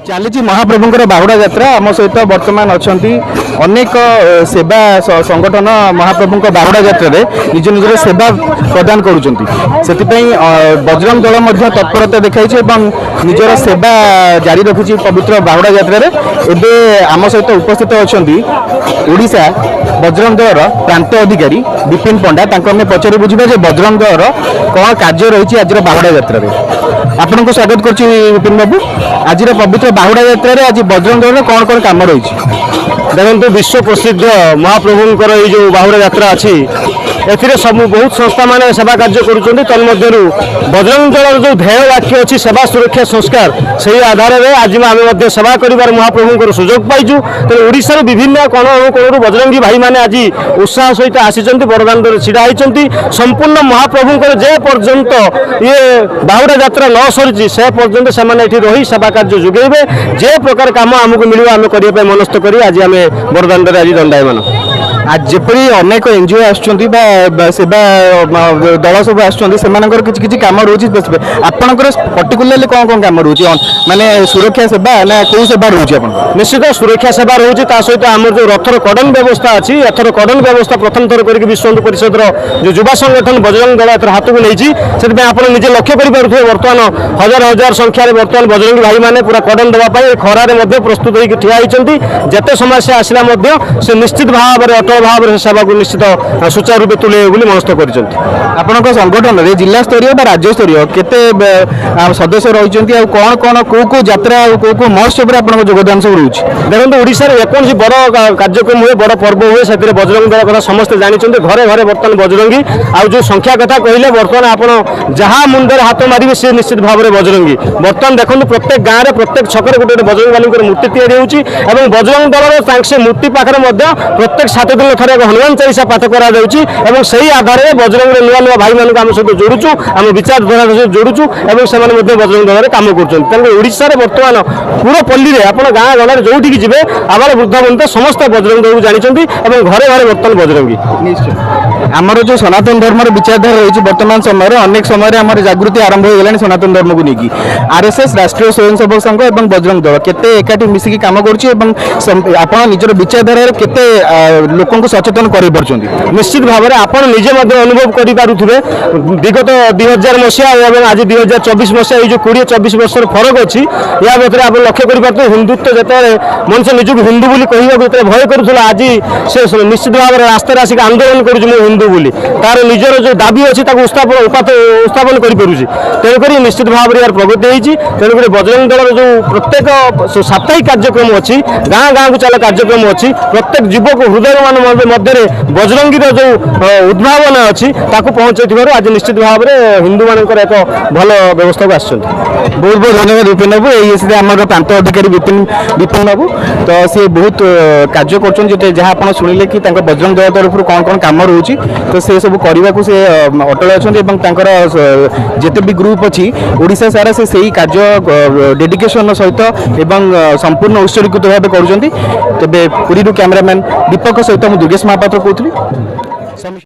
चली महाप्रभुंर बाहुड़ा यात्रा आम सहित बर्तमान अच्छा अनेक सेवा संगठन महाप्रभु बाहुड़ा यात्रा निज निजर सेवा प्रदान कर बजरंग दल तत्परता देखाई निजर सेवा जारी रखी पवित्र बाहुड़ा यात्रा एवं आम सहित उपस्थित अच्छा ओडिशा बजरंग दल प्रांत अधिकारी विपिन पंडा पचारि बुझा बजरंग दल कौन कार्य रही आज बाहुड़ा यात्रा आपन को स्वागत कर विपिन बाबू आज पवित्र बाहुड़ा यात्रा आज बजरंग दल कौन कौन काम रही देखो विश्व प्रसिद्ध महाप्रभुंर ये बाहुड़ा यात्रा अच्छी एथिरे सब बहुत संस्था माने सेवा कार्य करुछन्ति तन्मध्यरु बजरंग दल जो ध्येय वाक्य अच्छी सेवा सुरक्षा संस्कार से आधार में आज आम सेवा कर महाप्रभुंर सुजोग पाइछु तो ओडिशा विभिन्न कोण अनुकोण बजरंगी भाई माने आज उत्साह सहित आसीचन्ति बरदान छिड़ा होती संपूर्ण महाप्रभुंर जे पर्यंत ये बाहुड़ा यात्रा न सरी से पर्यंत से रही सेवा कार्य जोगेबे जे प्रकार काम आमको मिल आम करने मनस्थ कर आज आम बरदान आज दंडायमान आज जपरी अनेक एनजीओ सेवा दल सब आसि कम रोचे आपंकर पर्टिकुलरली कौन कौन कम रोचे माने सुरक्षा सेवा ना कौ सेवा रोचे निश्चित सुरक्षा सेवा रोचे सहित आम जो रथर कड़न व्यवस्था अच्छी एथर कड़न व्यवस्था प्रथम थर कर विश्व हिंदू परिषद जो युवा संगठन बजरंग दल एथर हाथ को नहीं आप निजे लक्ष्य करेंगे बर्तमान हजार हजार संख्यार बर्तमान बजरंगी भाई मैंने पूरा कड़न देवाई खरार प्रस्तुत होकर ठिया होती जिते समस्या आसला से निश्चित भाव में अटल भाव में सेवा को निश्चित सुचारू रूपे तुले मनस्थ कर संगठन में जिला स्तरीय राज्य स्तरीय केते सदस्य रही कौन कौन कौ कौ यात्रा कौ कौ महोत्सव आप योगदान सब रोचे देखो ओडिशा जेकोसी बड़ कार्यक्रम हुए बड़ पर्व हुए से बजरंग दल कथा समस्ते जानते घरे घरे बर्तमान बजरंगी आ जो संख्या कथा कहले बर्तमान आप जहाँ मुंडे हाथ मारे सी निश्चित भाव में बजरंगी बर्तमान देखो प्रत्येक गाँव में प्रत्येक छक गोटे बजरंग बाली मूर्ति या बजरंग दल से मूर्ति पाखे प्रत्येक 7 दिन थे हनुमान चालीसा पाठ कर से आधार में बजरंग नुआ नुआ भाई मानक आम सहित जोड़ुचु आम विचारधारा सहित जोड़ुचु से बजरंग दल कम कर बर्तमान पूरा पल्ली में आप गाँ गला जो जी आबार वृद्धा बनता समस्त बजरंग दल को जानते घरे घरे बर्तमान बजरंगी निश्चय आमर जो सनातन धर्म विचारधारा रही बर्तमान समय अनेक समय आम जागृति आरंभ हो गला सनातन धर्म को लेकिन आरएसएस राष्ट्रीय स्वयंसेवक संघ और बजरंग दल केते एकाठी मिसिकी काम कर निजर विचारधारा केते लोक सचेतन कर निश्चित भाव में आप निजे अनुभव करें विगत 2000 मसीहा और आज 2024 मसीहा ये जो 20-24 वर्ष फरक अच्छी या भर आप लक्ष्य कर हिंदुत्व जो मनुष्य निजक हिंदू बोली कहवाक भय करूला आज से निश्चित भाव में रास्तार आसिक आंदोलन करुँ हिंदू बोली तार निजर जो दाबी अच्छी उपस्थापन कर निश्चित भाव में यार प्रगति होती तेणुक बजरंग दल जो प्रत्येक साप्ताहिक कार्यक्रम अच्छी गाँ गाँ को चला कार्यक्रम अच्छी प्रत्येक युवक हृदय मान मध्य बजरंगी जो उद्भावना अच्छी पहुंचाई आज निश्चित भाव में हिंदू मान एक भल व्यवस्था को आस बहुत बहुत धन्यवाद विपिन बाबू ये आम प्रांत अधिकारी विपिन बाबू तो सी बहुत कार्य कर शुणिले कि बजरंग दल तरफ कौन कौन कम रोचे तो से सब करने को से अटल अच्छा जिते भी ग्रुप अच्छी ओडिशा सारा से सही कार्य डेडिकेशन सहित एवं संपूर्ण उत्सर्गीकृत भाव कर तेज पुरी कैमरामैन दीपक सहित मुझे दुर्गेश महापात्र कहूँ।